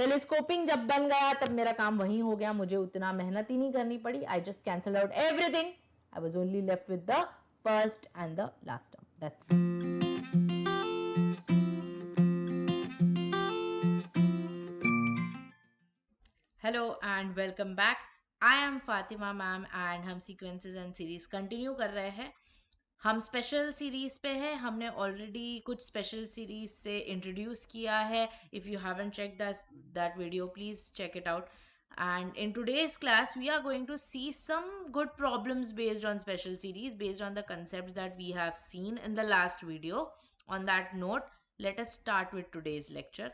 Telescoping जब बन गया तब मेरा काम वहीं हो गया, मुझे उतना मेहनत ही नहीं करनी पड़ी. I just cancel out everything. I was only left with the first and the last term. That's hello and welcome back. I am Fatima ma'am and हम सीक्वेंसेस एंड सीरीज कंटिन्यू कर रहे हैं. हम स्पेशल सीरीज पे हैं. हमने already कुछ special series से इंट्रोड्यूस किया है. If you haven't check that video please check it out. And in today's class, we are going to see some good problems based on special series, based on the concepts that we have seen in the last video. On that note, let us start with today's lecture.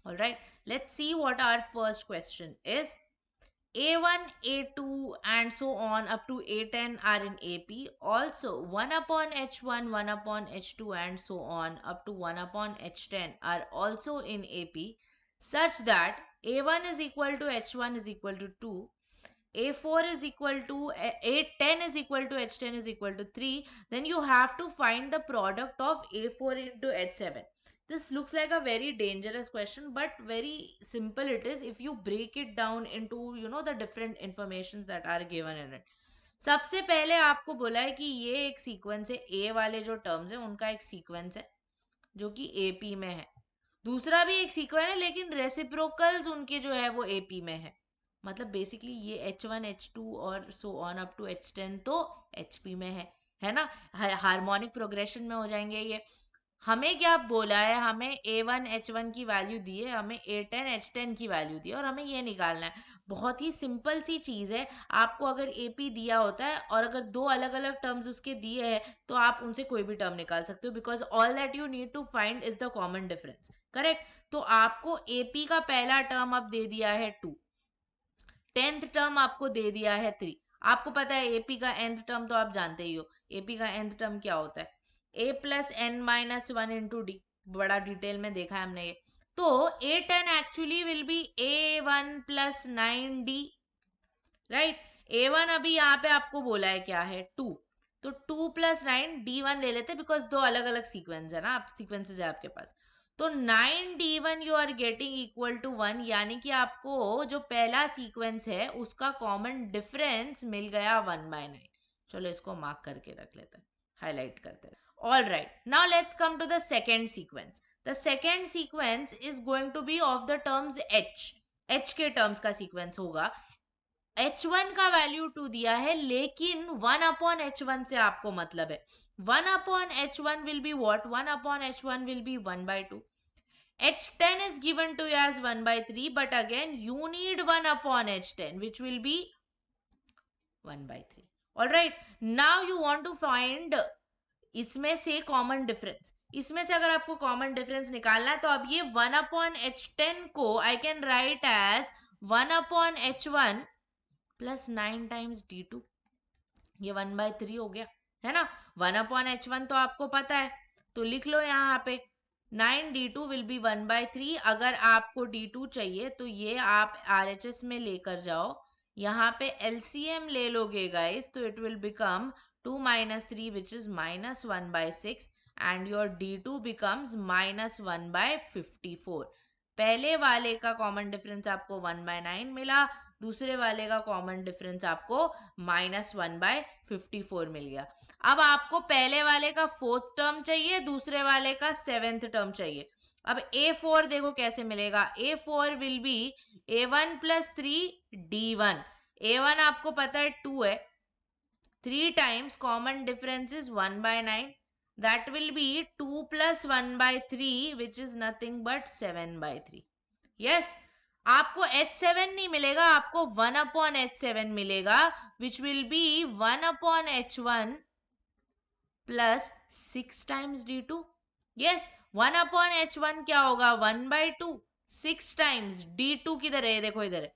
All right, let's see what our first question is. A1, A2 and so on up to A10 are in AP. Also 1 upon H1, 1 upon H2 and so on up to 1 upon H10 are also in AP, such that A1 is equal to H1 is equal to 2, A4 is equal to A10 is equal to H10 is equal to 3. Then you have to find the product of A4 into H7. This looks like a very dangerous question, but very simple it is if you break it down into the different information that are given in it. सबसे पहले आपको बोला है कि ये एक sequence है, ए वाले जो टर्म्स है उनका एक सीक्वेंस है जो कि एपी में है. दूसरा भी एक सीक्वेंस है लेकिन रेसिप्रोकल्स उनके जो है वो एपी में है. मतलब बेसिकली ये H1, H2 और सो ऑन अप टू H10 तो HP में है ना. हार्मोनिक प्रोग्रेशन में हो जाएंगे ये. हमें क्या बोला है, हमें A1 H1 की वैल्यू दी है, हमें A10 H10 की वैल्यू दी है और हमें ये निकालना है. बहुत ही सिंपल सी चीज़ है. आपको अगर AP दिया होता है और अगर दो अलग अलग टर्म्स उसके दिए हैं तो आप उनसे कोई भी टर्म निकाल सकते हो, because all that you need to find is the common difference. Correct. तो आपको AP का पहला टर्म अब दे दिया है 2, 10th टर्म आपको दे दिया है 3. आपको पता है एपी का nth टर्म तो आप जानते ही हो. एपी का nth टर्म क्या होता है, a plus n minus one into d. बड़ा डिटेल में देखा है हमने ये. तो A10 actually will be A1 plus 9D. Right. A1 अभी यहाँ पे आपको बोला है क्या है 2, तो 2 प्लस 9 D1 ले लेते बिकॉज दो अलग अलग सीक्वेंस है ना, आप सीक्वेंसेस है आपके पास. तो 9D1 you are getting equal to 1, यानी कि आपको जो पहला सीक्वेंस है उसका कॉमन डिफरेंस मिल गया 1/9. चलो इसको मार्क करके रख लेते हैं, हाईलाइट करते हैं. All right, now let's come to the second sequence. The second sequence is going to be of the terms H के टर्म्स का सीक्वेंस होगा. H1 का वैल्यू 2 दिया है लेकिन 1 अपॉन H1 से आपको मतलब है. 1 upon H1 will be what? 1 upon H1 will be 1/2. H10 is given to you as 1/3, but again you need 1 upon H10 which will be 1/3. Alright, now you want to find इसमें से common difference. इसमें से अगर आपको common difference निकालना है तो अब ये 1 upon H10 को I can write as 1 upon H1 plus 9 times D2. ये 1/3 हो गया है ना. 1 अपॉन H1 तो आपको पता है, तो लिख लो यहाँ पे 9D2 विल बी 1/3. अगर आपको D2 चाहिए तो ये आप RHS में लेकर जाओ, यहाँ पे LCM ले लोगे गाइस तो it will become 2 - 3 which is -1/6 and your D2 becomes -1/54. पहले वाले का कॉमन डिफरेंस आपको 1/9 मिला, दूसरे वाले का कॉमन डिफरेंस आपको -1/54 मिल गया. अब आपको पहले वाले का 4th टर्म चाहिए, दूसरे वाले का 7th टर्म चाहिए. अब A4 देखो कैसे मिलेगा. A4 will be A1 plus 3D1. A1 आपको पता है 2 है, 3 times common difference is 1/9. that will be 2 plus 1/3 which is nothing but 7/3. yes, आपको H7 नहीं मिलेगा, आपको 1 upon H7 मिलेगा which will be 1 upon H1 plus 6 times D2. yes, 1 upon H1 क्या होगा 1/2. 6 times D2 किधर है, देखो इधर है,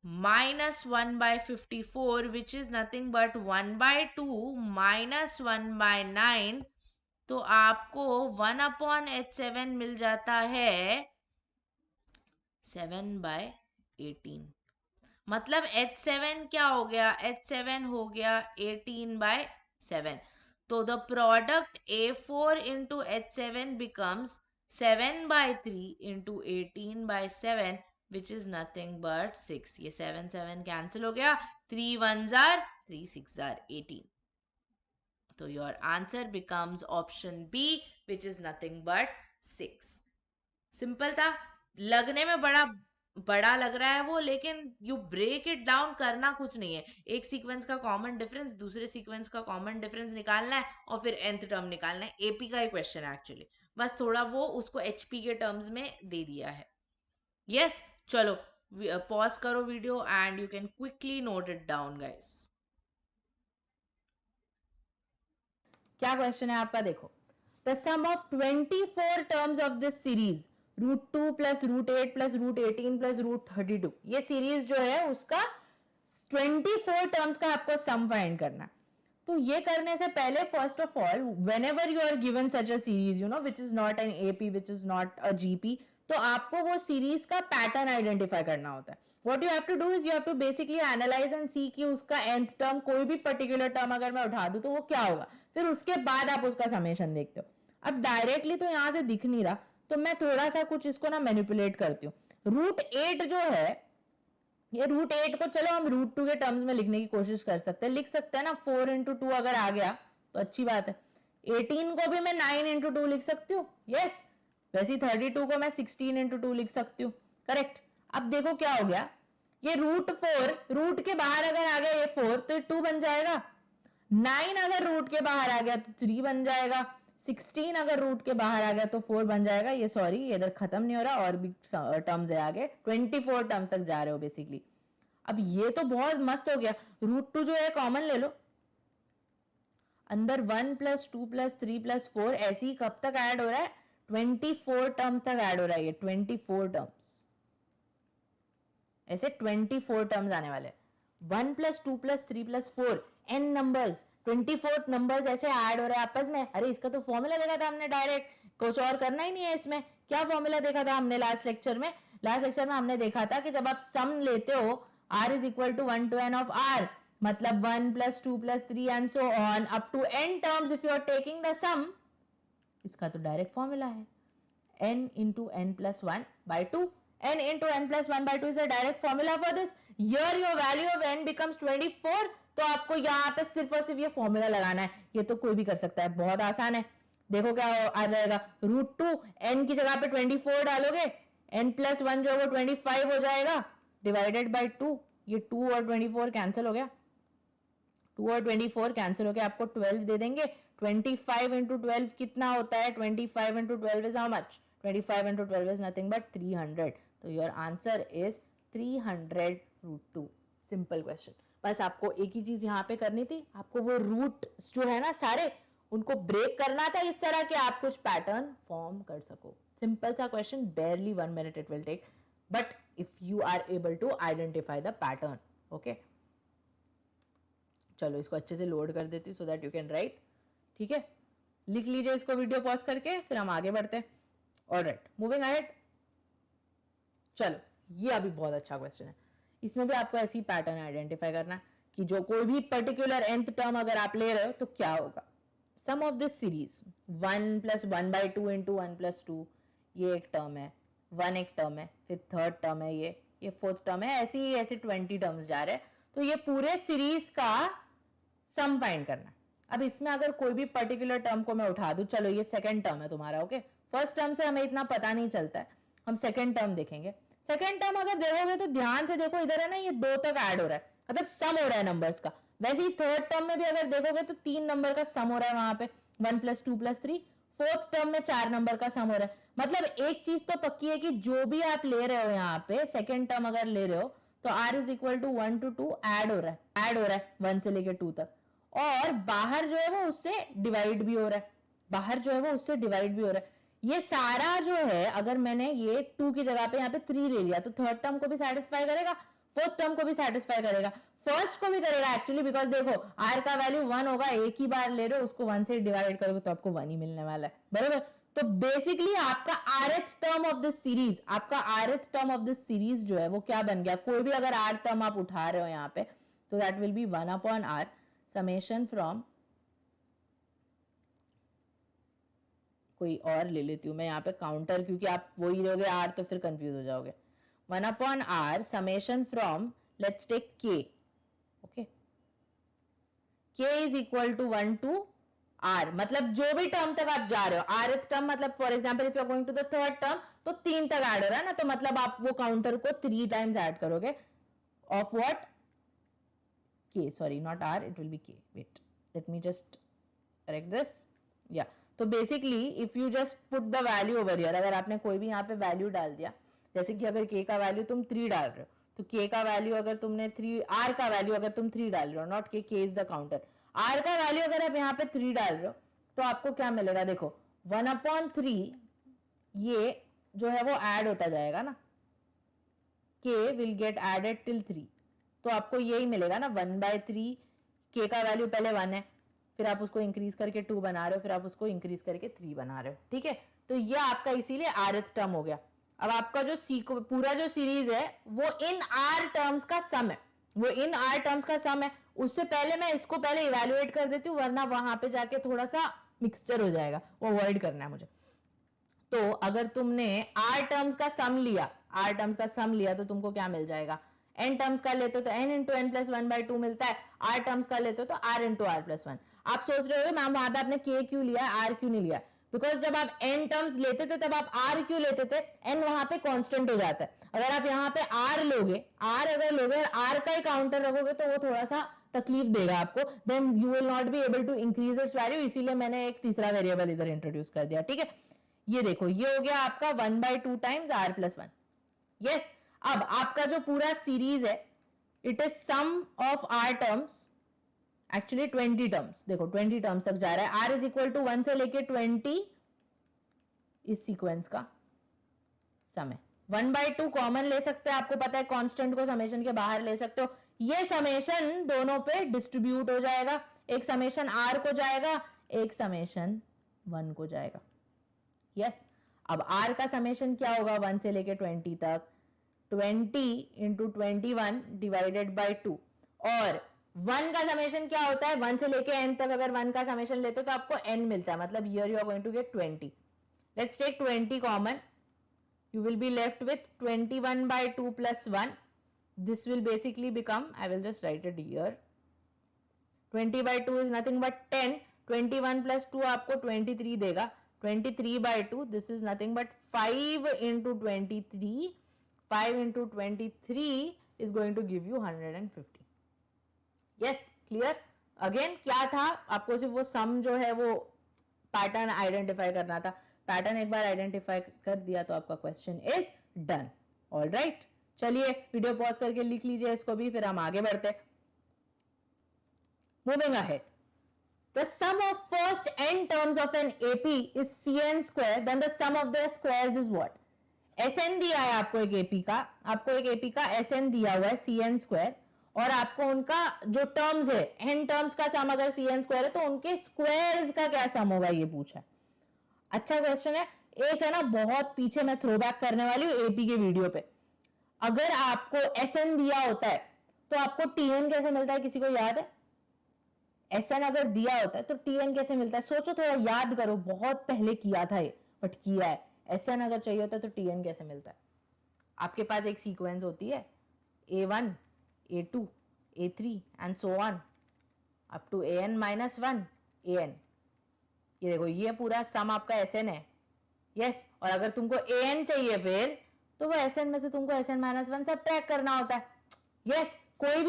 -1/54 which is nothing but 1/2 minus 1/9. तो आपको 1 upon H7 मिल जाता है 7/18. मतलब H7 क्या हो गया, H7 हो गया 18/7. तो the product A4 into H7 becomes 7/3 into 18/7 which is nothing but 6. ये 7 cancel हो गया. 3 1s are 3 6s are 18. So your answer becomes option B which is nothing but 6. Simple था. लगने में बड़ा बड़ा लग रहा है वो, लेकिन यू ब्रेक इट डाउन करना कुछ नहीं है. एक सीक्वेंस का कॉमन डिफरेंस दूसरे सीक्वेंस का कॉमन डिफरेंस निकालना है और फिर nth टर्म निकालना है. एपी का ही क्वेश्चन है एक्चुअली, बस थोड़ा वो उसको एचपी के टर्म्स में दे दिया है. यस, चलो पॉज करो video and you can quickly note it down guys. क्या क्वेश्चन है आपका, देखो. The sum of 24 terms of this series √2 plus √8 plus √18 plus √32, ये सीरीज जो है उसका 24 टर्म्स का आपको सम फाइंड करना है. तो ये करने से पहले first of all whenever you are given such a series you know which is not an AP which is not a GP, तो आपको वो सीरीज का पैटर्न आइडेंटिफाई करना होता है. What you have to do is you have to basically analyze and see कि उसका nth term कोई भी पर्टिकुलर टर्म अगर मैं उठा दूं तो वो क्या होगा, फिर उसके बाद आप उसका समेशन देखते हो. अब डायरेक्टली तो यहाँ से दिख नहीं रहा, तो मैं थोड़ा सा कुछ इसको ना मैनिपुलेट करती हूँ. √8 जो है, ये √8 को चलो हम √2 के टर्म्स में लिखने की कोशिश कर सकते हैं. लिख सकते हैं ना, 4 into 2 अगर आ गया तो अच्छी बात है. 18 को भी मैं 9 into 2 लिख सकती हूँ. यस, वैसे 32 को मैं 16 into 2 लिख सकती हूँ. करेक्ट. अब देखो क्या हो गया, ये √4 रूट के बाहर अगर आ गया ये 4 तो ये 2 बन जाएगा. 9 अगर रूट के बाहर आ गया तो 3 बन जाएगा. 16 अगर रूट के बाहर आ गया तो 4 बन जाएगा. ये सॉरी, ये इधर खत्म नहीं हो रहा, और भी टर्म्स है आगे. 24 टर्म्स तक जा रहे हो बेसिकली. अब ये तो बहुत मस्त हो गया. √2 जो है कॉमन ले लो, अंदर 1 प्लस 2 प्लस 3 प्लस 4 ऐसे ही कब तक ऐड हो रहा है, 24 टर्म्स तक ऐड हो रहा है. ये 24 टर्म्स, ऐसे 24 टर्म्स आने वाले. 1 plus 2 plus 3 plus 4 n numbers, 24 numbers ऐसे ऐड हो रहे हैं आपस में. अरे इसका तो फॉर्मूला देखा था हमने डायरेक्ट, कुछ और करना ही नहीं है इसमें. क्या फॉर्मूला देखा था हमने लास्ट लेक्चर में? लास्ट लेक्चर में हमने देखा था कि जब आप सम लेते हो r is equal to 1 to n of r, मतलब 1 plus 2 plus 3 and so on up to n terms if you are taking the sum. इसका तो डायरेक्ट फॉर्मूला है n into n plus 1 by 2. n into n plus 1 by 2 is the direct formula for this. Here your value of n becomes 24. तो आपको यहाँ पे सिर्फ और सिर्फ ये फॉर्मूला लगाना है. ये तो कोई भी कर सकता है, बहुत आसान है. देखो क्या आ जाएगा, √2 n की जगह पे 24 डालोगे, n plus 1 जो है वो 25 हो जाएगा, डिवाइडेड बाई 2. ये 2 और 24 कैंसिल हो गया, 2 और 24 कैंसिल हो गया, आपको 12 दे देंगे. 25 into 12 कितना होता है, 25 into 12 is how much, 25 into 12 is nothing but 300. तो your answer is 300 √2. Simple question. बस आपको एक ही चीज यहाँ पे करनी थी, आपको वो रूट जो है ना सारे, उनको ब्रेक करना था इस तरह कि आप कुछ पैटर्न फॉर्म कर सको. सिंपल सा question, barely 1 minute it will take, but if you are able to identify the pattern. okay, चलो इसको अच्छे से लोड कर देती हूँ so that you can write. ठीक है, लिख लीजिए इसको वीडियो पॉज करके, फिर हम आगे बढ़ते हैं. Alright, moving ahead. चलो, ये अभी बहुत अच्छा क्वेश्चन है. इसमें भी आपको ऐसी पैटर्न आइडेंटिफाई करना है कि जो कोई भी पर्टिकुलर nth टर्म अगर आप ले रहे हो तो क्या होगा. Sum of this series 1 plus 1 by 2 into 1 plus 2, ये एक टर्म है, 1 एक टर्म है, फिर थर्ड टर्म है, ये फोर्थ टर्म है, ऐसे ही ऐसे 20 टर्म्स जा रहे हैं. तो ये पूरे सीरीज का सम फाइंड करना है. अब इसमें अगर कोई भी पर्टिकुलर टर्म को मैं उठा दूं, चलो ये सेकंड टर्म है तुम्हारा. ओके, फर्स्ट टर्म से हमें इतना पता नहीं चलता है, हम सेकंड टर्म देखेंगे. सेकंड टर्म अगर देखोगे तो ध्यान से देखो, इधर है ना ये 2 तक ऐड हो रहा है, मतलब सम हो रहा है नंबर्स का. वैसे ही थर्ड टर्म में भी अगर देखोगे तो 3 नंबर का सम हो रहा है वहां पे, 1 प्लस 2 प्लस 3. फोर्थ टर्म में 4 नंबर का सम हो रहा है. मतलब एक चीज तो पक्की है कि जो भी आप ले रहे हो यहाँ पे सेकंड टर्म अगर ले रहे हो तो r is equal to 1 to 2 add हो रहा है, 1 से लेके 2 तक. और बाहर जो है वो उससे डिवाइड भी हो रहा है, बाहर जो है वो उससे डिवाइड भी हो रहा है. ये सारा जो है, अगर मैंने ये 2 की जगह पे यहाँ पे 3 ले लिया तो थर्ड टर्म को भी सेटिस्फाई करेगा, फोर्थ टर्म को भी सेटिस्फाई करेगा, फर्स्ट को भी करेगा एक्चुअली, बिकॉज देखो r का वैल्यू 1 होगा, एक ही बार ले रहे हो उसको 1 से डिवाइड करोगे तो आपको 1 ही मिलने वाला है, बराबर. तो बेसिकली आपका rth term of this series, आपका rth term of this series जो है वो क्या बन गया, कोई भी अगर r टर्म आप उठा रहे हो यहाँ पे तो that will be 1 upon r summation from, कोई और ले लेती हूँ मैं यहाँ पे काउंटर, क्योंकि आप वही लोगे आर तो फिर कंफ्यूज हो जाओगे. 1/r summation from, let's take k. Okay, k is equal to 1 to r, मतलब जो भी टर्म तक आप जा रहे हो, rth टर्म मतलब for example if you are going to the third term तो 3 तक ऐड हो रहा है ना, तो मतलब आप वो काउंटर को 3 टाइम्स ऐड करोगे of what, k, sorry not r, it will be k. Wait, let me just correct this. Yeah, तो basically if you just put the value over here, अगर आपने कोई भी यहाँ पे वैल्यू डाल दिया, जैसे कि अगर k का वैल्यू तुम 3 डाल रहे हो, तो k का वैल्यू अगर तुमने 3, r का वैल्यू अगर तुम 3 डाल रहे हो, not k, k is the counter, r का वैल्यू अगर आप यहाँ पे 3 डाल रहे हो तो आपको क्या मिलेगा, देखो 1/3 ये जो है वो ऐड होता जाएगा ना, k will get added till 3, तो आपको यही मिलेगा ना 1/3, k का वैल्यू पहले 1 है, फिर आप उसको इंक्रीज करके 2 बना रहे हो, फिर आप उसको इंक्रीज करके 3 बना रहे हो. ठीक है, तो ये आपका इसीलिए rth टर्म हो गया. अब आपका जो पूरा जो सीरीज है वो इन r टर्म्स का सम है, वो इन r टर्म्स का सम है. उससे पहले मैं इसको पहले इवेल्युएट कर देती हूँ, वरना वहां पे जाके थोड़ा सा मिक्सचर हो जाएगा, वो अवॉइड करना है मुझे. तो अगर तुमने r टर्म्स का सम लिया, r टर्म्स का सम लिया तो तुमको क्या मिल जाएगा, n टर्म्स का लेते हो तो n इंटू एन प्लस 1/2 मिलता है, r टर्म्स का लेते हो तो r इंटू आर प्लस 1. आप सोच रहे हो मैम वहां पे आपने k क्यों लिया, r क्यों नहीं लिया, बिकॉज जब आप n टर्म्स लेते थे तब आप r क्यों लेते थे, n वहां पे कांस्टेंट हो जाता है. अगर आप यहाँ पे r लोगे, r अगर लोगे और r का ही काउंटर रखोगे तो वो थोड़ा सा तकलीफ देगा आपको, then you will not be able to increase its value, इसीलिए मैंने एक तीसरा वेरिएबल इधर इंट्रोड्यूस कर दिया. ठीक है, ये देखो ये हो गया आपका 1/2 टाइम्स r प्लस 1. यस, अब आपका जो पूरा सीरीज है it is sum of r terms, actually 20 terms, देखो 20 टर्म्स तक जा रहा है, r इज इक्वल टू 1 से लेके 20 इस सीक्वेंस का सम है. 1/2 कॉमन ले सकते हैं, आपको पता है कांस्टेंट को समेशन के बाहर ले सकते हो, ये समेशन दोनों पे डिस्ट्रीब्यूट हो जाएगा, एक समेशन r को जाएगा, एक समेशन 1 को जाएगा. यस, अब r का समेशन क्या होगा 1 से लेके 20 तक, 20 इंटू 21 डिवाइडेड बाई 2, और 1 का समेशन क्या होता है 1 से लेके n तक, अगर 1 का समेशन लेते हो तो आपको n मिलता है, मतलब here you are going to get 20. Let's take 20 common, you will be left with 21/2 plus 1. This will basically become, I will just write it here, 20/2 is nothing but 10, 21 plus 2 आपको 23 देगा, 23/2 this is nothing but 5 into 23, 5 into 23 is going to give you 150. yes, clear. Again क्या था, आपको सिर्फ वो सम जो है वो पैटर्न आइडेंटिफाई करना था, पैटर्न एक बार आइडेंटिफाई कर दिया तो आपका question is done. All right, चलिए वीडियो पॉज करके लिख लीजिए इसको भी, फिर हम आगे बढ़ते. Moving ahead, the sum of first n terms of an AP is cn square, then the sum of the squares is what, SN दिया है आपको एक AP का, आपको एक AP का SN दिया हुआ है cn स्क्वायर, और आपको उनका जो टर्म्स है n टर्म्स का सम अगर cn स्क्वायर है तो उनके स्क्वायर्स का क्या सम होगा ये पूछा है. अच्छा क्वेश्चन है, एक है ना बहुत पीछे मैं थ्रोबैक करने वाली हूँ एपी के वीडियो पे, अगर आपको SN दिया होता है तो आपको TN कैसे मिलता है, किसी को याद है, SN अगर दिया होता है तो TN कैसे मिलता है, सोचो थोड़ा याद करो, बहुत पहले किया था ये बट किया है. SN अगर चाहिए होता है तो TN कैसे मिलता है, आपके पास एक सीक्वेंस होती है A1 A2 A3 and so on up to AN minus 1 AN. ये देखो ये पूरा सम आपका SN है. यस, और अगर तुमको AN चाहिए फिर तो वो SN में से तुमको SN माइनस 1 सब्ट्रैक्ट करना होता है. यस, कोई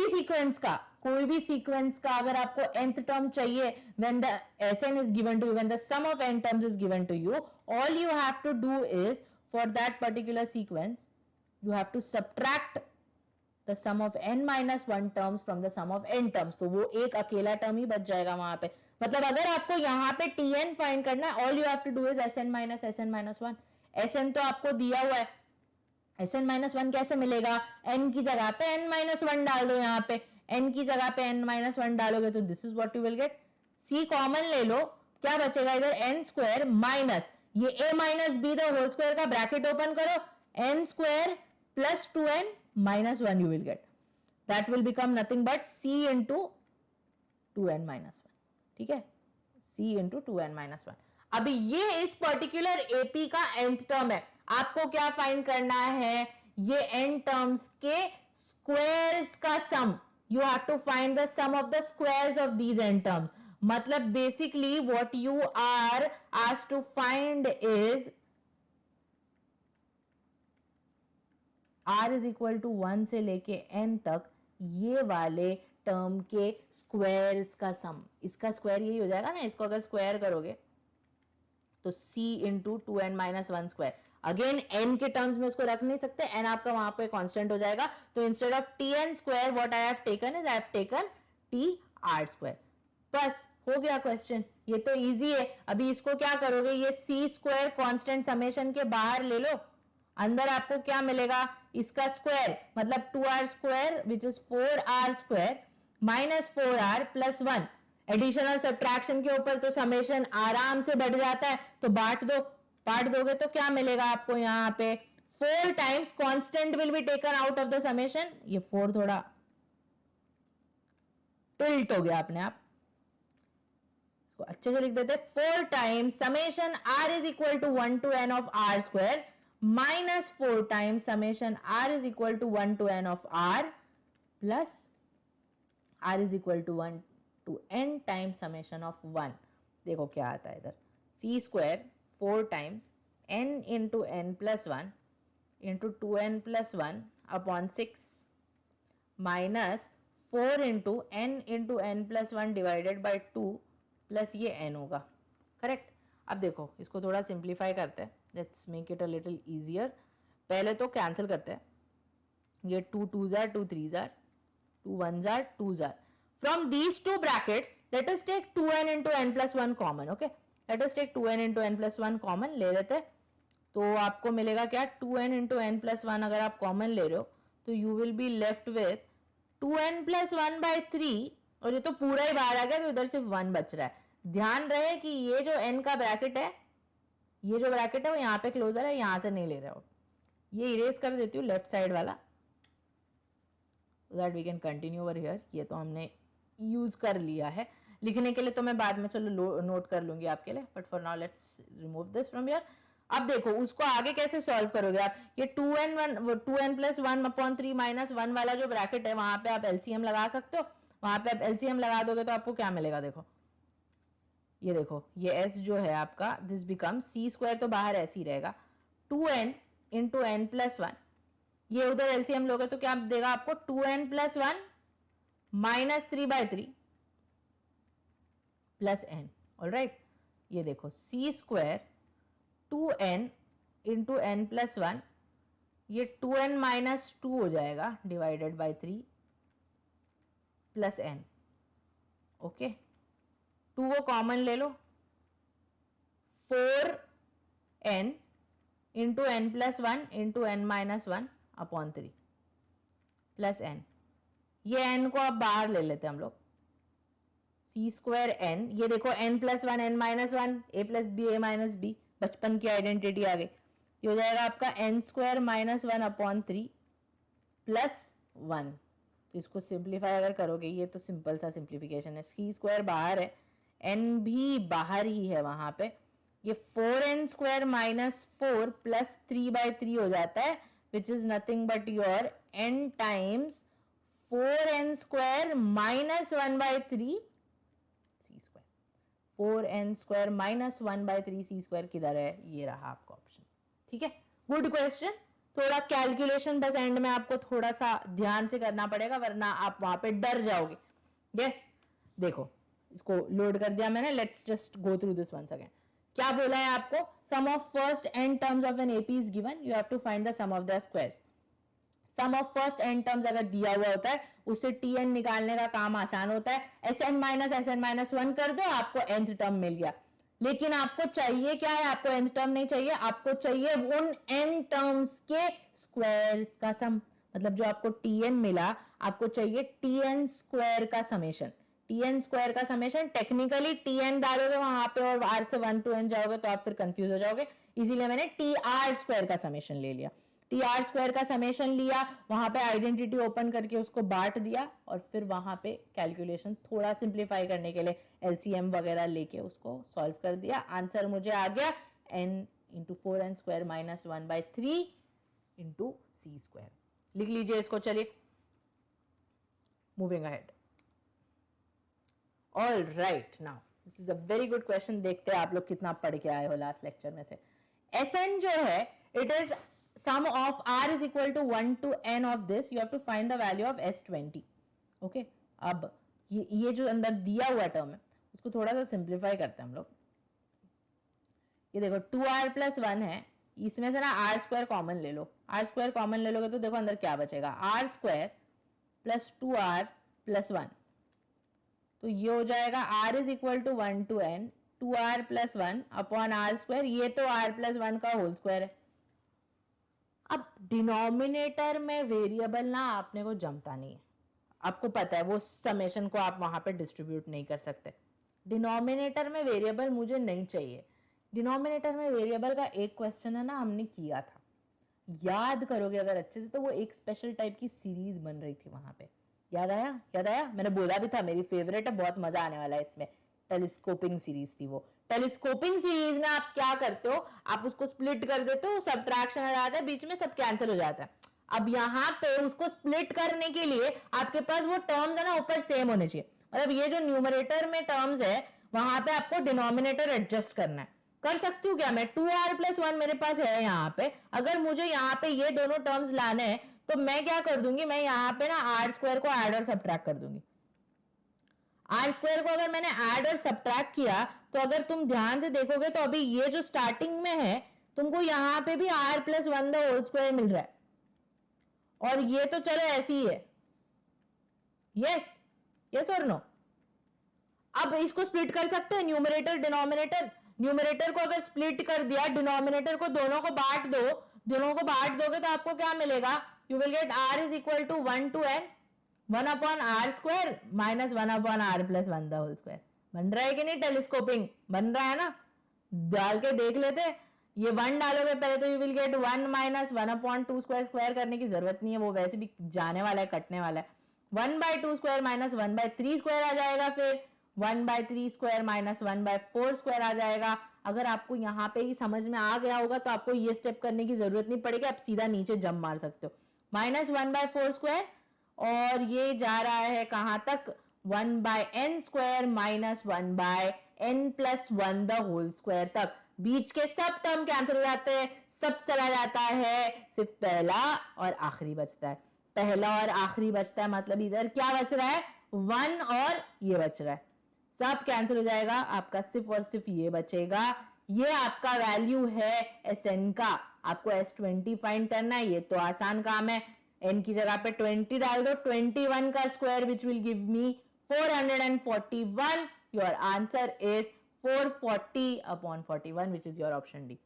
भी सीक्वेंस का अगर आपको nth टर्म चाहिए, when the SN is given to you, when the sum of n terms is given to you, all you have to do is for that particular sequence you have to subtract the sum of n minus 1 terms from the sum of n terms, तो वो एक अकेला term ही बच जाएगा वहां पे. मतलब अगर आपको यहाँ पे TN फाइंड करना है, all you have to do is SN minus 1. SN तो आपको दिया हुआ है, SN माइनस 1 कैसे मिलेगा, n की जगह पे n माइनस 1 डाल दो, यहाँ पे n की जगह पे n माइनस 1 डालोगे तो this is what you will get. C common ले लो, क्या बचेगा इधर n स्क्वायर माइनस ये a minus b the whole square का ब्रैकेट ओपन करो, n square plus 2n minus 1 you will get, that will become nothing but c into 2n minus 1. ठीक है, c into 2n minus 1. अभी ये इस particular AP का nth term है, आपको क्या फाइंड करना है, ये n टर्म्स के स्क्वायर्स का sum, you have to find the sum of the squares of these n terms. मतलब basically what you are asked to find is r is equal to 1 से लेके n तक ये वाले टर्म के squares का सम. इसका स्क्वायर यही हो जाएगा ना, इसको अगर स्क्वायर करोगे तो c into 2n minus 1 square. Again n के टर्म्स में इसको रख नहीं सकते, n आपका वहां पे कांस्टेंट हो जाएगा. तो instead of tn square what I have taken is I have taken tr square. बस हो गया क्वेश्चन. ये तो इजी है. अभी इसको क्या करोगे, ये c स्क्वायर कांस्टेंट समेशन के बाहर ले लो, अंदर आपको क्या मिलेगा, इसका स्क्वायर मतलब 2r square which is 4r square minus 4r plus 1. Addition और सब्ट्रैक्शन के ऊपर तो समेशन आराम से बढ़ जाता है, तो बांट दोगे तो क्या मिलेगा आपको यहाँ पे 4 times constant will be taken out of the summation. ये 4 थोड़ा टिल्ट हो गया अपने आप, इसको अच्छे से लिख देते. 4 times summation r is equal to 1 to n of r square minus 4 times summation r is equal to 1 to n of r plus r is equal to 1 to n times summation of 1. देखो क्या आता है इधर, c square 4 times n into n plus 1 into 2n plus 1 upon 6 minus 4 into n plus 1 divided by 2 plus ये n होगा. Correct. अब देखो इसको थोड़ा सिंप्लीफाई करते हैं, let's make it a little easier. पहले तो कैंसिल करते हैं, ये 2 2s are 2 3s are 2 1s are 2s are. From these two brackets, let us take 2n into n plus 1 common. Okay, let us take 2n into n plus 1 common ले लेते हैं. तो आपको मिलेगा क्या, 2n into n plus 1 अगर आप common ले रहे हो तो you will be left with 2n plus 1 by 3. और ये तो पूरा ही बाहर आ गया, तो इधर सिर्फ 1 बच रहा है. ध्यान रहे कि ये जो n का ब्रैकेट है, ये जो ब्रैकेट है वो यहाँ पे क्लोजर है, यहाँ से नहीं ले रहे हो. ये इरेज कर देती हूँ लेफ्ट साइड वाला, so that we can continue over here. ये तो हमने यूज कर लिया है. लिखने के लिए तो मैं बाद में चलो नोट कर लूंगी आपके लिए, but for now let's remove this from here. अब देखो उसको आगे कैसे सॉल्व करोगे आप, ये 2n प्लस 1 अपॉन 3 माइनस 1 वाला जो ब्रैकेट है वहां पे आप एलसीएम लगा सकते हो. वहां पे आप एलसीएम लगा दोगे तो आपको क्या मिलेगा, देखो ये देखो, ये s जो है आपका, दिस बिकम c स्क्वायर तो बाहर ऐसे ही रहेगा, 2n इंटू एन प्लस 1. ये उधर एलसीएम लोगे तो क्या देगा आपको, 2n plus 1 minus 3 by 3 plus n. All right. ये देखो c square 2n into n plus 1, ये 2n माइनस 2 हो जाएगा divided by 3 plus n. Okay, 2 को कॉमन ले लो, 4n into n plus 1 into n minus 1 upon 3 plus n. ये n को अब बाहर ले लेते हैं हम लोग, c स्क्वायर n, ये देखो n plus 1 n minus 1 a plus b a minus b, बचपन की आइडेंटिटी आ गई. ये हो जाएगा आपका n square minus 1 upon 3 plus 1. तो इसको सिंप्लीफाई अगर करोगे, ये तो सिंपल सा सिंप्लीफिकेशन है, c स्क्वायर बाहर है, n भी बाहर ही है वहां पे, ये 4n square minus 4 plus 3 by 3 हो जाता है, which is nothing but your n times 4n square minus 1 by 3 c square. 4n square minus 1 by 3 c square किधर है, ये रहा आपका ऑप्शन. ठीक है, गुड क्वेश्चन. थोड़ा कैलकुलेशन बस एंड में आपको थोड़ा सा ध्यान से करना पड़ेगा, वरना आप वहां पे डर जाओगे. यस, देखो इसको लोड कर दिया मैंने, let's just go through this once again. क्या बोला है आपको, sum of first n terms of an AP is given, you have to find the sum of the squares. Sum of first n terms अगर दिया हुआ होता है, उससे टी एन निकालने का काम आसान होता है. एस एन माइनस 1 कर दो, आपको nth टर्म मिल गया. लेकिन आपको चाहिए क्या है, आपको nth टर्म नहीं चाहिए, आपको चाहिए उन n टर्म्स के स्क्वायर्स का सम. मतलब जो आपको tn मिला, आपको चाहिए tn स्क्वायर का समेशन. tn स्क्वायर का समेशन, टेक्निकली tn डालोगे वहां पे और r से 1 to n जाओगे तो आप फिर कंफ्यूज हो जाओगे, इसीलिए मैंने tr स्क्वायर का समेशन ले लिया. टी आर स्क्वायर का समेशन लिया, वहां पे आइडेंटिटी ओपन करके उसको बांट दिया और फिर वहां पे कैलकुलेशन थोड़ा सिंप्लीफाई करने के लिए एलसीएम वगैरह लेके उसको सॉल्व कर दिया। आंसर मुझे आ गया n into 4n square minus 1/3 into c square. लिख लीजिए इसको। चलिए moving ahead. All right, now this is a very good question. देखते हैं आप लोग कितना पढ़ के आए हो लास्ट लेक्चर में से। Sn जो है it is sum of r is equal to 1 to n of this, you have to find the value of S20. Okay, अब ये जो अंदर दिया हुआ टर्म है उसको थोड़ा सा सिंप्लीफाई करते हैं हम लोग। ये देखो 2r प्लस 1 है, इसमें से ना आर स्क्वायर कॉमन ले लो। आर स्क्वायर कॉमन ले लोगे तो देखो अंदर क्या बचेगा, are square plus 2r plus 1, तो ये हो जाएगा r is equal to 1 to n 2r plus 1 upon are square, ये तो r प्लस 1 का होल स्क्वायर है। अब डिनोमिनेटर में वेरिएबल ना आपने को जमता नहीं है, आपको पता है वो समेशन को आप वहां पे डिस्ट्रीब्यूट नहीं कर सकते। डिनोमिनेटर में वेरिएबल मुझे नहीं चाहिए। डिनोमिनेटर में वेरिएबल का एक क्वेश्चन है ना हमने किया था, याद करोगे अगर अच्छे से तो वो एक स्पेशल टाइप की सीरीज बन रही थी वहां पे। याद आया? याद आया? मैंने बोला भी था मेरी फेवरेट है, बहुत मजा आने वाला है इसमें। टेलीस्कोपिंग सीरीज थी वो। टेलीस्कोपिंग सीरीज में आप क्या करते हो, आप उसको स्प्लिट कर देते हो, सब्ट्रैक्शन आ जाता है, बीच में सब कैंसिल हो जाता है। अब यहाँ पे उसको स्प्लिट करने के लिए आपके पास वो टर्म्स है ना ऊपर सेम होने चाहिए। मतलब ये जो न्यूमरेटर में टर्म्स है वहां पे आपको डिनोमिनेटर एडजस्ट करना है। कर सकती हूँ क्या मैं, 2r प्लस 1 मेरे पास है यहाँ पे, अगर मुझे यहाँ पे ये दोनों टर्म्स लाने हैं तो मैं क्या कर दूंगी, मैं यहाँ पे ना आर स्क्वायर को ऐड और सब्ट्रैक्ट कर दूंगी। आर स्क्वायर को अगर मैंने ऐड और सब्ट्रैक्ट किया तो अगर तुम ध्यान से देखोगे तो अभी ये जो स्टार्टिंग में है तुमको यहाँ पे भी r प्लस 1 द होल स्क्वायर मिल रहा है, और ये तो चलो ऐसी ही है। यस यस और नो? अब इसको स्प्लिट कर सकते हैं, न्यूमरेटर डिनोमिनेटर। न्यूमरेटर को अगर स्प्लिट कर दिया, डिनोमिनेटर को दोनों को बांट दो, दोनों को बांट दोगे तो आपको क्या मिलेगा, you will get r is equal to 1 to n 1 upon are स्क्वायर minus 1 upon r plus 1 the whole square. बन रहा है कि नहीं? टेलीस्कोपिंग बन रहा है ना? डाल के देख लेते। ये 1 डालोगे पहले तो you will gate 1 minus 1 upon 2 square, square करने की जरूरत नहीं है, वो वैसे भी जाने वाला है, कटने वाला है। 1/2 स्क्वायर माइनस 1/3 स्क्वायर आ जाएगा, फिर 1/3 स्क्वायर माइनस 1/4 स्क्वायर आ जाएगा। अगर आपको यहाँ पे ही समझ में आ गया होगा तो आपको ये स्टेप करने की जरूरत नहीं पड़ेगी, आप सीधा नीचे जंप मार सकते हो। माइनस 1/4 स्क्वायर और ये जा रहा है कहां तक, 1/n square minus 1/n plus 1 the whole square तक। बीच के सब टर्म कैंसिल हो जाते हैं, सब चला जाता है, सिर्फ पहला और आखिरी बचता है। पहला और आखिरी बचता है मतलब इधर क्या बच रहा है, 1 और ये बच रहा है, सब कैंसिल हो जाएगा, आपका सिर्फ और सिर्फ ये बचेगा। ये आपका वैल्यू है Sn का। आपको S20 फाइंड करना है, ये तो आसान काम है। n की जगह पे 20 डाल दो, 21 का square which will give me 441। Your answer is 440 upon 41 which is your option D.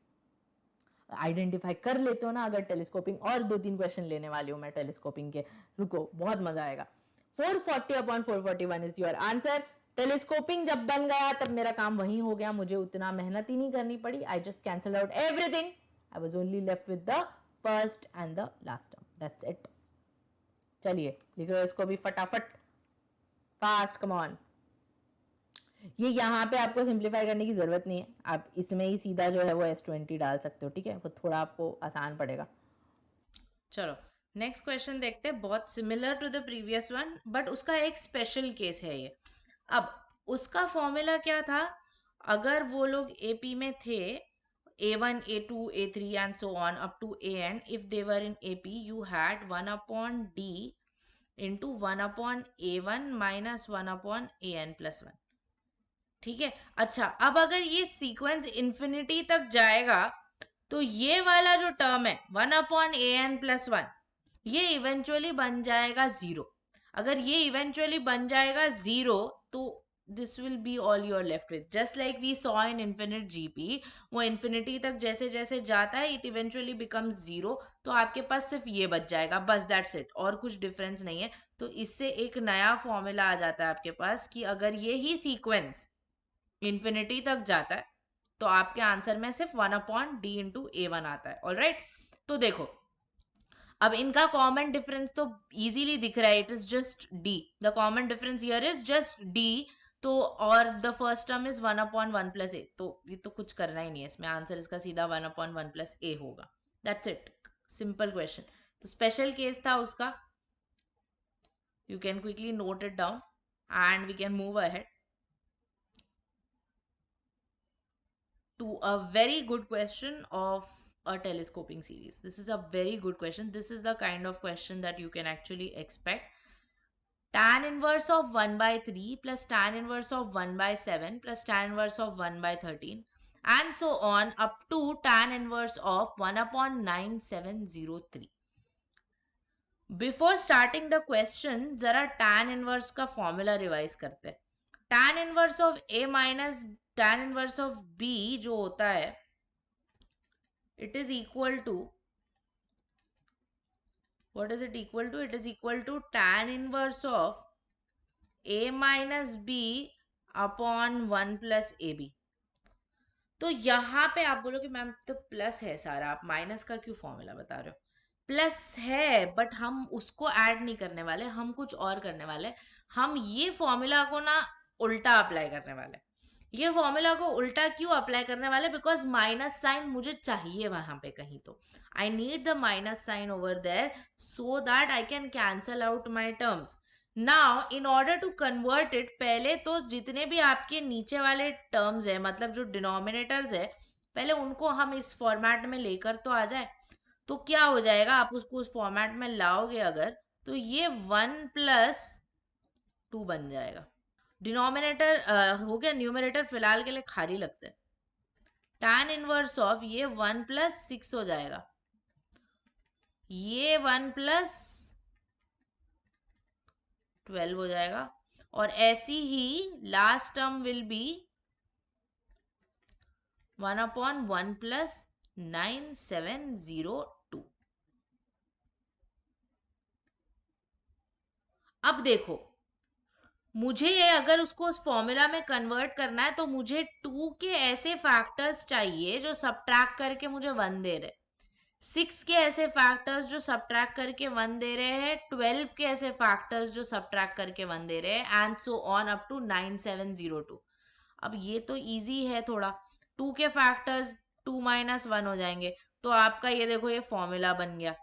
Identify कर लेते हो ना अगर टेलीस्कोपिंग, और 2-3 क्वेश्चन लेने वाली हूं मैं टेलीस्कोपिंग के, रुको बहुत मजा आएगा। 440 upon 441 is your answer. Telescoping जब बन गया तब मेरा काम वहीं हो गया, मुझे उतना मेहनत ही नहीं करनी पड़ी। I just cancel out everything, I was only left with the first and the last term, that's it. चलिए लिख लो इसको भी फटाफट, फास्ट, कम ऑन। ये यहाँ पे आपको सिंप्लीफाई करने की जरूरत नहीं है, आप इसमें ही सीधा जो है वो S20 डाल सकते हो, ठीक है, वो थोड़ा आपको आसान पड़ेगा। चलो नेक्स्ट क्वेश्चन देखते हैं, बहुत similar to the previous one but उसका एक स्पेशल केस है ये। अब उसका फॉर्मूला क्या था, अगर वो लोग AP में थे A1 A2 A3 and so on up to AN, if they were in AP you had 1 upon D into 1 upon A1 minus 1 upon AN plus 1। ठीक है, अच्छा अब अगर ये सीक्वेंस इन्फिनिटी तक जाएगा तो ये वाला जो टर्म है 1 अपॉन AN प्लस 1 ये इवेंचुअली बन जाएगा 0। अगर ये इवेंचुअली बन जाएगा 0 तो this will be all you're left with, just like we saw in infinite GP, वो इन्फिनिटी तक जैसे जैसे जाता है इट इवेंचुअली बिकम्स 0, तो आपके पास सिर्फ ये बच जाएगा, बस दैट्स इट, और कुछ डिफरेंस नहीं है। तो इससे एक नया फॉर्मूला आ जाता है आपके पास कि अगर ये ही सीक्वेंस इन्फिनिटी तक जाता है तो आपके आंसर में सिर्फ 1 अपॉन D इंटू A1 आता है। ऑलराइट, तो देखो अब इनका कॉमन डिफरेंस तो इजीली दिख रहा है, it is just d, the common difference here is just d. तो और the first term is 1/1 plus a, तो ये तो कुछ करना ही नहीं है इसमें, आंसर इसका सीधा 1/1 प्लस ए होगा। That's it, simple question. तो स्पेशल केस था उसका, you can quickly note it down and we can move ahead to a very good question of a telescoping series. This is a very good question. This is the kind of question that you can actually expect. Tan inverse of 1 by 3 plus tan inverse of 1 by 7 plus tan inverse of 1 by 13 and so on up to tan inverse of 1/9703. Before starting the question जरा tan inverse का formula revise करते हैं। tan inverse of a minus tan inverse of b जो होता है, it is equal to, what is it equal to? It is equal to tan inverse of a minus b upon 1 plus a b. तो यहाँ पे आप बोलोगे ma'am तो plus है सारा, आप माइनस का क्यों फॉर्मूला बता रहे हो? प्लस है बट हम उसको ऐड नहीं करने वाले, हम कुछ और करने वाले। हम ये फॉर्मूला को ना उल्टा अप्लाई करने वाले। ये फॉर्मूला को उल्टा क्यों अप्लाई करने वाले? बिकॉज माइनस साइन मुझे चाहिए वहां पे कहीं, तो I need the minus sign over there so that I can cancel out my terms. Now in order to convert it, पहले तो जितने भी आपके नीचे वाले टर्म्स है, मतलब जो डिनोमिनेटर्स है, पहले उनको हम इस फॉर्मेट में लेकर तो आ जाए। तो क्या हो जाएगा, आप उसको उस फॉर्मेट में लाओगे अगर, तो ये 1+2 बन जाएगा। डिनोमिनेटर हो गया, न्यूमरेटर फिलहाल के लिए खाली लगता है। tan इनवर्स ऑफ ये 1+6 हो जाएगा, ये 1+12 हो जाएगा, और ऐसी ही last term will be 1/1 plus 9702। अब देखो, मुझे ये अगर उसको उस फॉर्मूला में कन्वर्ट करना है तो मुझे 2 के ऐसे फैक्टर्स चाहिए जो सब्ट्रैक्ट करके मुझे 1 दे रहे, 6 के ऐसे फैक्टर्स जो सब्ट्रैक्ट करके 1 दे रहे हैं, 12 के ऐसे फैक्टर्स जो सब्ट्रैक्ट करके 1 दे रहे हैं, and so on up to 9702। अब ये तो इजी है थोड़ा, 2 के फैक्टर्स 2 - 1 हो जाएंगे, तो आपका ये देखो ये फॉर्मूला बन गया।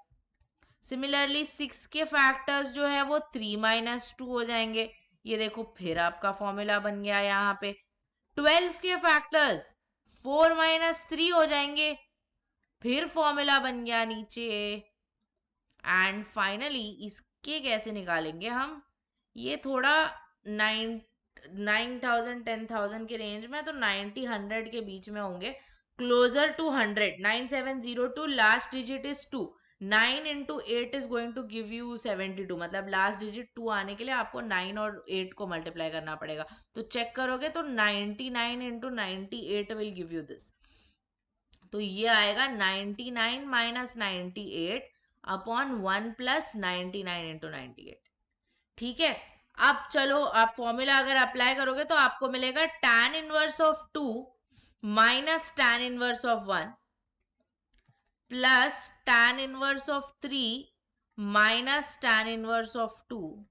सिमिलरली 6 के फैक्टर्स जो है वो 3 - 2 हो जाएंगे, ये देखो फिर आपका फॉर्मूला बन गया यहाँ पे। 12 के फैक्टर्स 4 - 3 हो जाएंगे, फिर फॉर्मूला बन गया नीचे। एंड फाइनली इसके कैसे निकालेंगे हम, ये थोड़ा 9000 10,000 के रेंज में, तो 90-100 के बीच में होंगे, closer to 100। 9702 last digit is 2, 9 into 8 is going to give you 72, मतलब लास्ट डिजिट 2 आने के लिए आपको 9 और 8 को मल्टीप्लाई करना पड़ेगा। तो चेक करोगे तो 99 into 98 will give you this। तो ये आएगा 99 - 98 अपॉन 1 प्लस 99 into 98। ठीक है, अब चलो आप फॉर्मूला अगर अप्लाई करोगे तो आपको मिलेगा tan inverse of 2 minus tan inverse of 1 plus tan inverse of 3 minus tan inverse of 2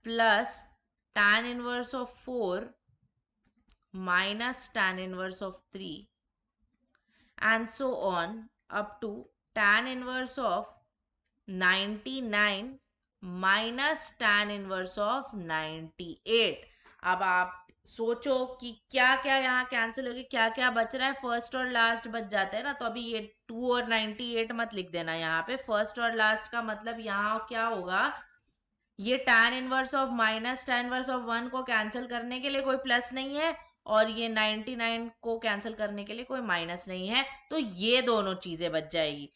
plus tan inverse of 4 minus tan inverse of 3 and so on up to tan inverse of 99 minus tan inverse of 98। अब आप सोचो कि क्या क्या यहाँ cancel होगी, क्या क्या बच रहा है, फर्स्ट और लास्ट बच जाते हैं ना, तो अभी ये 2 और 98 मत लिख देना यहाँ पे, फर्स्ट और लास्ट का मतलब यहाँ क्या होगा, ये tan inverse of minus tan inverse of 1 को कैंसिल करने के लिए कोई प्लस नहीं है, और ये 99 को कैंसिल करने के लिए कोई माइनस नहीं है, तो ये दोनों चीजें बच जाएगी।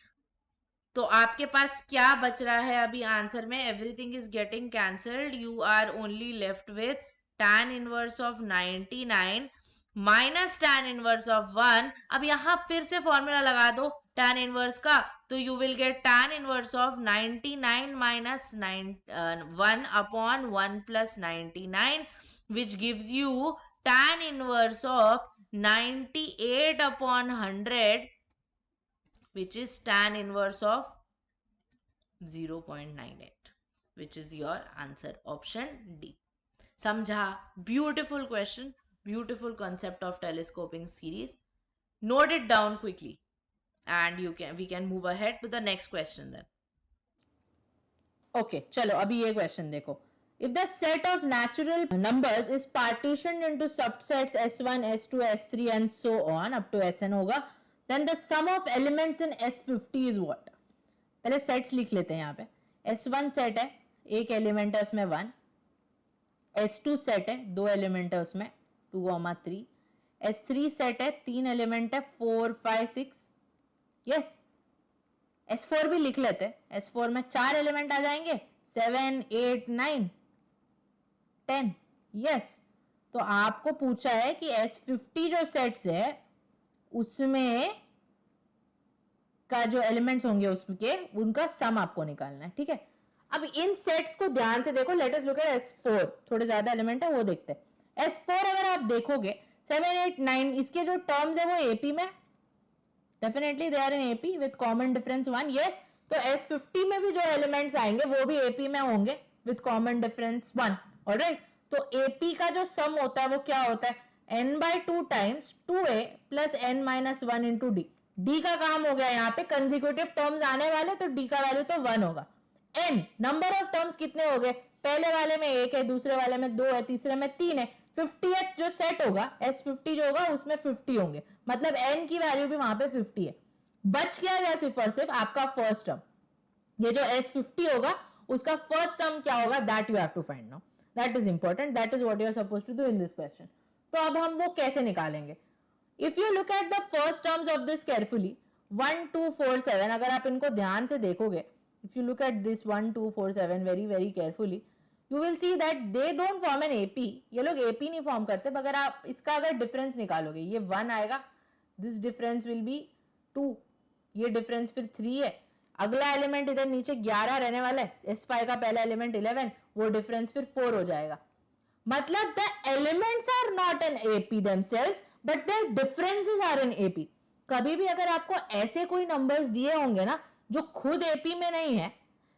तो आपके पास क्या बच रहा है अभी आंसर में, everything is getting cancelled, you are only left with tan inverse of 99 minus tan inverse of 1। अब यहाँ फिर से फॉर्मूला लगा दो tan इनवर्स का, तो you will gate tan inverse of 99 minus 1 upon 1 plus 99 which gives you tan inverse of 98 upon 100 which is tan inverse of 0.98, which is your answer, option D. समझा? Beautiful question, beautiful concept of telescoping series. Note it down quickly, and we can move ahead to the next question then. Okay, चलो अभी ये question देखो. If the set of natural numbers is partitioned into subsets S1, S2, S3 and so on up to Sn होगा, then the sum of elements in S50 is what? पहले sets लिख लेते हैं यहाँ पे. S1 सेट है, एक element है उसमें 1. S2 सेट है, दो एलिमेंट है उसमें 2, 3. S3 सेट है, तीन एलिमेंट है 4, 5, 6. यस. S4 भी लिख लेते हैं. S4 में चार एलिमेंट आ जाएंगे, 7, 8, 9, 10. यस. तो आपको पूछा है कि S50 जो सेट्स है उसमें का जो एलिमेंट्स होंगे उसके उनका सम आपको निकालना है. ठीक है. अब इन सेट्स को ध्यान से देखो. Let us look at S4. थोड़े ज्यादा एलिमेंट है वो देखते हैं. S4 अगर आप देखोगे 7, 8, 9 इसके जो टर्म्स है वो एपी में, definitely they are in AP with common difference 1. Yes. तो S50 में भी जो एलिमेंट्स आएंगे वो भी एपी में होंगे विद कॉमन डिफरेंस 1. ऑलराइट. तो एपी का जो सम होता है वो क्या होता है? n/2 times 2a plus n-1 into D. D का काम हो गया यहाँ पे कंसेक्यूटिव टर्म्स आने वाले, तो डी का वैल्यू तो 1 होगा. n नंबर ऑफ टर्म्स कितने हो गए? पहले वाले में 1 है, दूसरे वाले में 2 है, तीसरे में 3 है. 50th जो सेट होगा S50 जो होगा उसमें 50 होंगे, मतलब n की वैल्यू भी वहां पे 50 है. बच क्या गया सिर्फ और सिर्फ आपका फर्स्ट टर्म. ये जो S50 होगा उसका फर्स्ट टर्म क्या होगा, that you have to find now. That is important. That is what you are supposed to do in this question. तो अब हम वो कैसे निकालेंगे? If you look at the first terms of this carefully, 1, 2, 4, 7, अगर आप इनको ध्यान से देखोगे, if you look at this 1, 2, 4, 7 very very carefully, you will see that they don't form an AP. ये लोग AP नहीं फॉर्म करते. मगर आप इसका अगर डिफरेंस निकालोगे, ये 1 आएगा, दिस डिफरेंस विल बी 2, ये डिफरेंस फिर 3 है. अगला एलिमेंट इधर नीचे 11 रहने वाला है, S5 का पहला एलिमेंट 11, वो डिफरेंस फिर 4 हो जाएगा. मतलब the elements are not an AP themselves, but their differences are in AP. कभी भी अगर आपको ऐसे कोई नंबर्स दिए होंगे ना जो खुद एपी में नहीं है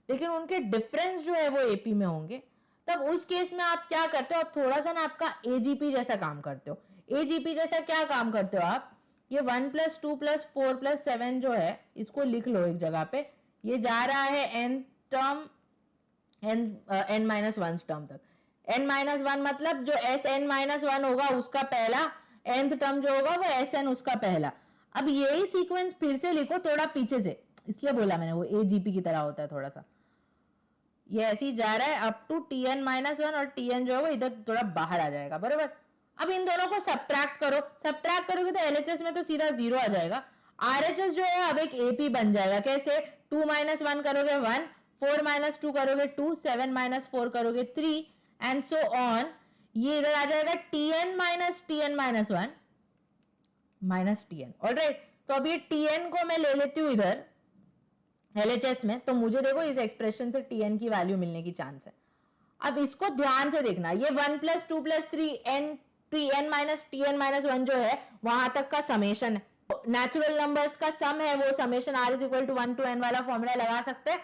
लेकिन उनके डिफरेंस जो है वो एपी में होंगे, तब उस केस में आप क्या करते हो? आप थोड़ा सा ना आपका एजीपी जैसा काम करते हो. एजीपी जैसा क्या काम करते हो आप? ये 1 + 2 + 4 + 7 जो है इसको लिख लो एक जगह पे. ये जा रहा है n टर्म n-1 टर्म तक. n-1 मतलब जो Sn-1 होगा उसका पहला, nth टर्म जो होगा वो Sn उसका पहला. अब यही सीक्वेंस फिर से लिखो थोड़ा पीछे से, इसलिए बोला मैंने वो एजीपी की तरह होता है थोड़ा सा. ये ऐसे ही जा रहा है अप टू Tn-1 और Tn जो है वो इधर थोड़ा बाहर आ जाएगा. बराबर. अब इन दोनों को सब्ट्रैक्ट करो. सब्ट्रैक्ट करोगे तो एलएचएस में तो सीधा 0 आ जाएगा. आरएचएस जो है अब एक एपी बन जाएगा. कैसे? 2-1 करोगे 1, 4-2 करोगे 2, 7-4 करोगे 3 एंड सो ऑन. ये इधर आ जाएगा Tn-1 माइनस Tn. ऑलराइट. तो अब ये Tn को मैं ले लेती हूँ इधर LHS में, तो मुझे देखो इस एक्सप्रेशन से Tn की वैल्यू मिलने की चांस है. अब इसको ध्यान से देखना. ये 1 + 2 + 3 Tn-1 जो है वहां तक का समेशन है. नेचुरल नंबर्स का सम है वो समेशन r = 1 to n वाला फॉर्मूला लगा सकते हैं.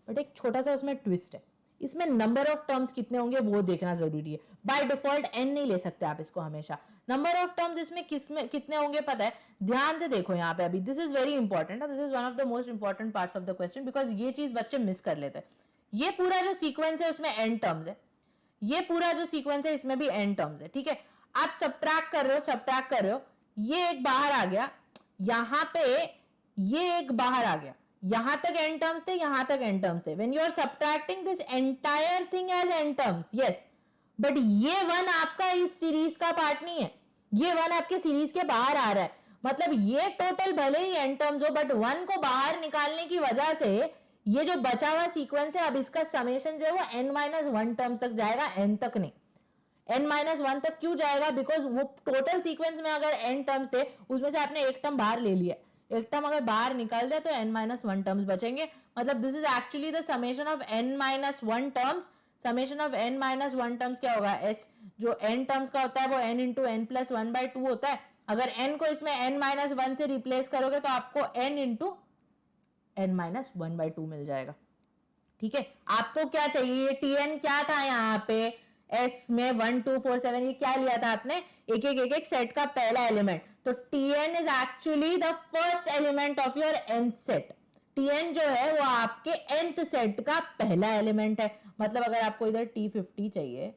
बट एक छोटा सा उसमें ट्विस्ट है. इसमें नंबर ऑफ टर्म्स कितने होंगे वो देखना जरूरी है. बाय डिफॉल्ट n नहीं ले सकते आप इसको हमेशा. नंबर ऑफ टर्म्स इसमें कितने होंगे पता है? ध्यान से देखो यहाँ पे. अभी this is very important. This is one of the most important parts of the question, because ये चीज बच्चे मिस कर लेते हैं. ये पूरा जो सीक्वेंस है उसमें n टर्म्स है. ये पूरा जो सीक्वेंस है इसमें भी n टर्म्स है. ठीक है. आप सब्ट्रैक्ट कर रहे हो. ये एक बाहर आ गया, यहाँ पे ये एक बाहर आ गया. यहां तक n टर्म्स थे, यहां तक n टर्म्स थे. When you are subtracting this entire thing as n terms, yes, but ये 1 आपका इस सीरीज का पार्ट नहीं है. ये 1 आपके सीरीज के बाहर आ रहा है. मतलब ये टोटल भले ही n टर्म्स हो, बट 1 को बाहर निकालने की वजह से ये जो बचा हुआ सीक्वेंस है अब इसका समेशन जो है वो n-1 टर्म्स तक जाएगा, n तक नहीं. n-1 तक क्यों जाएगा? बिकॉज वो टोटल सीक्वेंस में अगर n टर्म्स थे उसमें से आपने एक टर्म बाहर ले लिया. एक टर्म अगर बाहर निकाल दे तो n-1 टर्म्स बचेंगे. मतलब this is actually the summation of n-1 terms. Summation of n-1 terms क्या होगा? s जो n टर्म्स का होता है वो n × n + 1/2 होता है. अगर n को इसमें n-1 से रिप्लेस करोगे तो आपको n × n-1/2 मिल जाएगा. ठीक है, आपको क्या चाहिए, Tn क्या था यहाँ पे, S में 1 2 4 7, ये क्या लिया था आपने, एक सेट का पहला एलिमेंट, तो Tn is actually the first element of your nth set. Tn जो है वो आपके nth सेट का पहला एलिमेंट है। मतलब अगर आपको इधर T50 चाहिए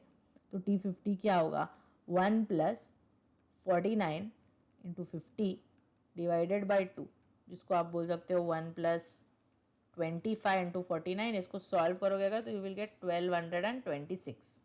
तो T50 क्या होगा, 1 प्लस 49 इंटू 50 डिवाइडेड बाई 2, जिसको आप बोल सकते हो 1 प्लस 25 इंटू 49, इसको सॉल्व करोगे अगर तो यू विल गेट 1226।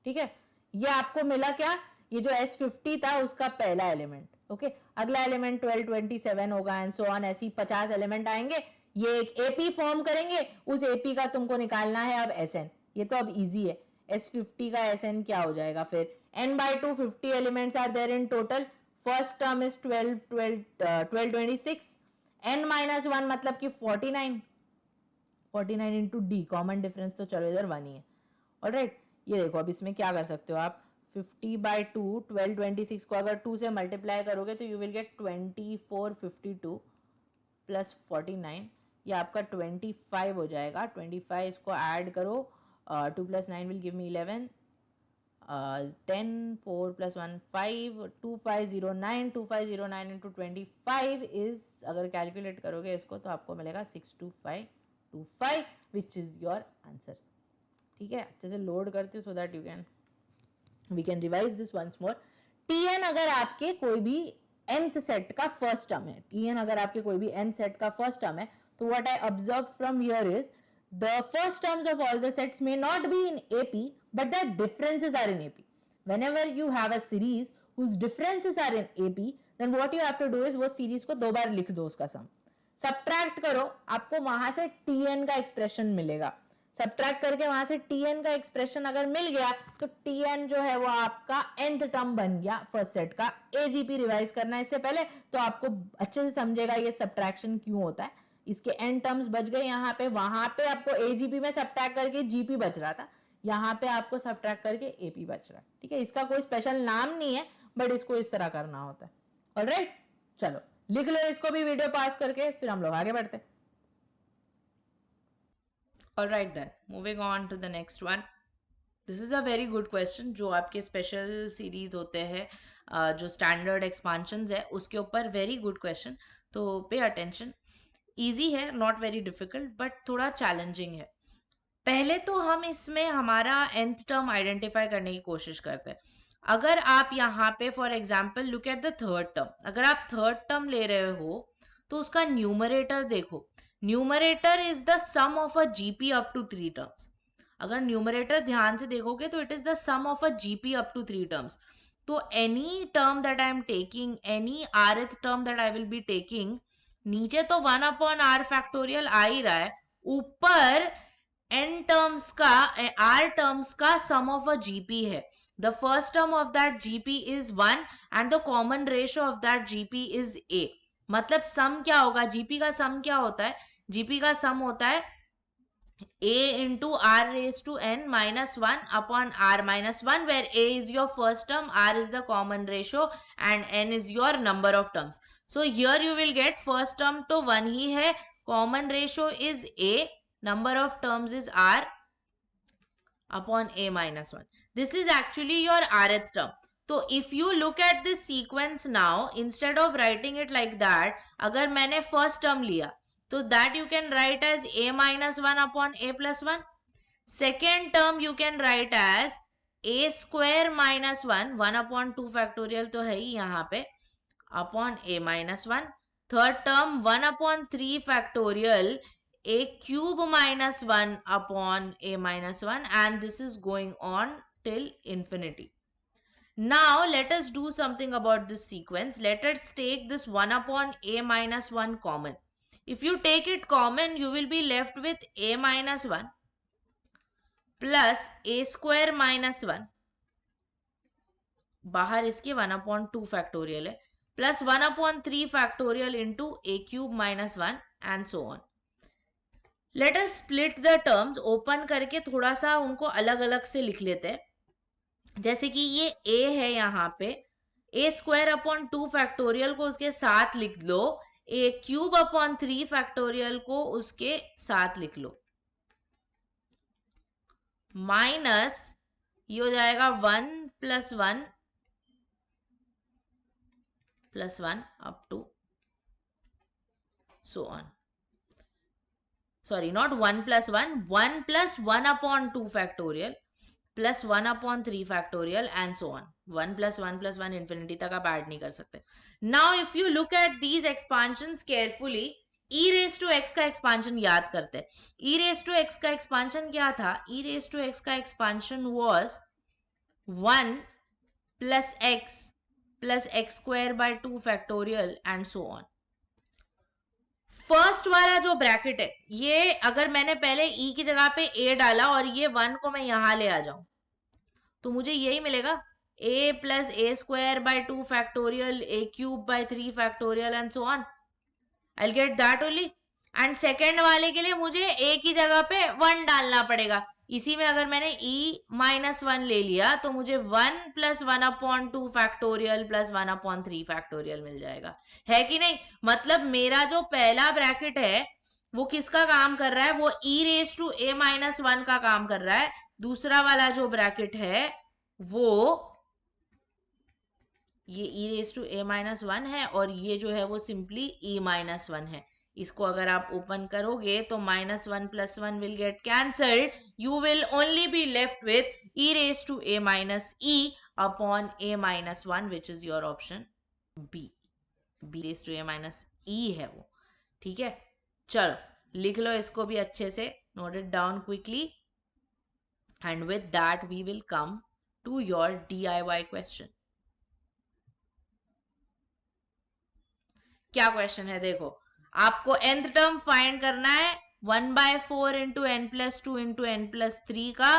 ठीक है, ये आपको मिला क्या, ये जो S50 था उसका पहला एलिमेंट। ओके, अगला एलिमेंट 1227 होगा एंड सो ऑन, ऐसी 50 एलिमेंट आएंगे, ये एक एपी फॉर्म करेंगे, उस एपी का तुमको निकालना है अब SN। ये तो अब इजी है, S50 का SN क्या हो जाएगा फिर, n/2 50 elements are there in total, first term is 1226, n-1 मतलब कि 49 इंटू डी, कॉमन डिफरेंस तो चलो इधर 1 ही है। ऑलराइट, ये देखो अब इसमें क्या कर सकते हो आप, 50/2 1226 को अगर 2 से मल्टीप्लाई करोगे तो यू विल गेट 2452 प्लस 49, ये आपका 25 हो जाएगा। 25 इसको ऐड करो, 2 plus 9 will give me 11, 10 4 plus 1 5, 2509, 2509 into 25 is, अगर कैलकुलेट करोगे इसको तो आपको मिलेगा 62525 विच इज योर आंसर। ठीक है, अच्छे से लोड करती हूँ so that you can, we can revise this once more. Tn अगर आपके कोई भी nth सेट का फर्स्ट टर्म है, Tn अगर आपके कोई भी nth सेट का फर्स्ट टर्म है, तो what I observe from here is the first terms of all the sets may not be in AP, but their differences are in AP. Whenever you have a series whose differences are in AP, then what you have to do is वो series को 2 बार लिख दो, उसका सम subtract करो, आपको वहां से Tn का एक्सप्रेशन मिलेगा। सब्ट्रैक्ट करके वहां से Tn का एक्सप्रेशन अगर मिल गया तो Tn जो है वो आपका nth टर्म बन गया फर्स्ट सेट का। AGP रिवाइज करना है इससे पहले तो आपको अच्छे से समझेगा ये सब्ट्रैक्शन क्यों होता है। इसके n टर्म्स बच गए यहाँ पे, वहां पे आपको AGP में सब्ट्रैक्ट करके GP बच रहा था, यहाँ पे आपको सब्ट्रैक्ट करके AP बच रहा है। ठीक है, इसका कोई स्पेशल नाम नहीं है, बट इसको इस तरह करना होता है। ऑलराइट, चलो लिख लो इसको भी वीडियो पास करके, फिर हम लोग आगे बढ़ते हैं। Alright then, moving on to the next one. This is a very good question जो आपके स्पेशल सीरीज होते हैं, जो स्टैंडर्ड एक्सपांशंस है उसके ऊपर वेरी गुड क्वेश्चन, तो पे अटेंशन। इजी है, नॉट वेरी डिफिकल्ट, बट थोड़ा चैलेंजिंग है। पहले तो हम इसमें हमारा nth टर्म आइडेंटिफाई करने की कोशिश करते हैं। अगर आप यहाँ पे for example look at the third term, अगर आप थर्ड टर्म ले रहे हो तो उसका न्यूमरेटर देखो, numerator is the sum of a GP up to 3 terms. अगर न्यूमरेटर ध्यान से देखोगे तो it is the sum of a GP up to 3 terms. तो any term that I am taking, any rth term that I will be taking, नीचे तो 1/r factorial आ ही रहा है, ऊपर n टर्म्स का, r टर्म्स का सम ऑफ अ जीपी है। The first term of that GP is 1 and the common ratio of that GP is a। मतलब सम क्या होगा, जीपी का सम क्या होता है, जीपी का सम होता है a into r raised to n minus 1 upon r minus 1, where a is your first term, r is the common ratio and n is your number of terms. So here you will get first term to 1 ही है, common ratio is a, number of terms is r upon a minus 1. This is actually your rth term. So if you look at this sequence now, instead of writing it like that, अगर मैंने first term लिया तो that you can write as a minus 1 upon a plus 1. Second term you can write as a square minus 1, 1 upon 2 factorial तो है ही यहाँ पे, upon a minus 1. Third term 1 upon 3 factorial a cube minus 1 upon a minus 1, and this is going on till infinity. Now let us do something about this sequence. Let us take this 1 upon a minus 1 common. If you take it common, you will be left with a minus 1 plus a square minus 1, बाहर इसके 1 upon 2 factorial है, plus 1 upon 3 factorial into a cube minus 1 and so on. Let us split the terms, open करके थोड़ा सा उनको अलग अलग से लिख लेते हैं। जैसे कि ये a है यहाँ पे, a स्क्वायर अपॉन 2 फैक्टोरियल को उसके साथ लिख लो, a क्यूब अपॉन 3 फैक्टोरियल को उसके साथ लिख लो। माइनस ये हो जाएगा 1 + 1 + 1 up to so on. Sorry, not 1 + 1, 1 + 1 upon 2 factorial plus 1 upon 3 factorial and so on. 1 + 1 + 1 infinity तक आप ऐड नहीं कर सकते. Now if you look at these expansions carefully, e raised to x का expansion याद करते. e raised to x का expansion क्या था? e raised to x का expansion was 1 plus x square by 2 factorial and so on. First वाला जो bracket है, ये अगर मैंने पहले ई की जगह पे ए डाला और ये 1 को मैं यहां ले आ जाऊं तो मुझे यही मिलेगा, a + a² by 2 factorial a³ by 3 factorial and so on. I'll get that only. And second वाले के लिए मुझे a की जगह पे 1 डालना पड़ेगा. इसी में अगर मैंने e-1 ले लिया तो मुझे 1 + 1 upon 2 factorial plus 1 upon 3 factorial मिल जाएगा. है कि नहीं? मतलब मेरा जो पहला ब्रैकेट है वो किसका काम कर रहा है? वो e⁻⁻1 का काम कर रहा है. दूसरा वाला जो ब्रैकेट है वो ये e⁻⁻1 है और ये जो है वो सिंपली e-1 है. इसको अगर आप ओपन करोगे तो -1 + 1 will get cancelled. You will only be left with e⁻e upon a-1 which is your option B. b⁻e है वो. ठीक है, चलो लिख लो इसको भी अच्छे से, note it down quickly, and with that we will come to your DIY question. क्या क्वेश्चन है? देखो, आपको nth टर्म फाइंड करना है 1/4 × n + 2 × n + 3 का,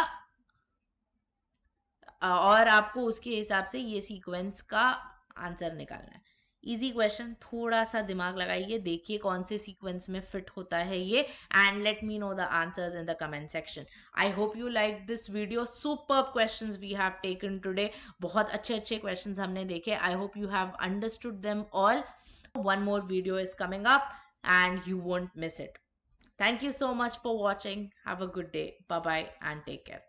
और आपको उसके हिसाब से ये सीक्वेंस का आंसर निकालना है. इजी क्वेश्चन, थोड़ा सा दिमाग लगाइए, देखिए कौन से सीक्वेंस में फिट होता है ये, and let me know the answers in the comment section. I hope you like this video. Superb questions we have taken today. बहुत अच्छे अच्छे क्वेश्चंस हमने देखे. I hope you have understood them all. One more video is coming up and you won't miss it. Thank you so much for watching. Have a good day. Bye bye and take care.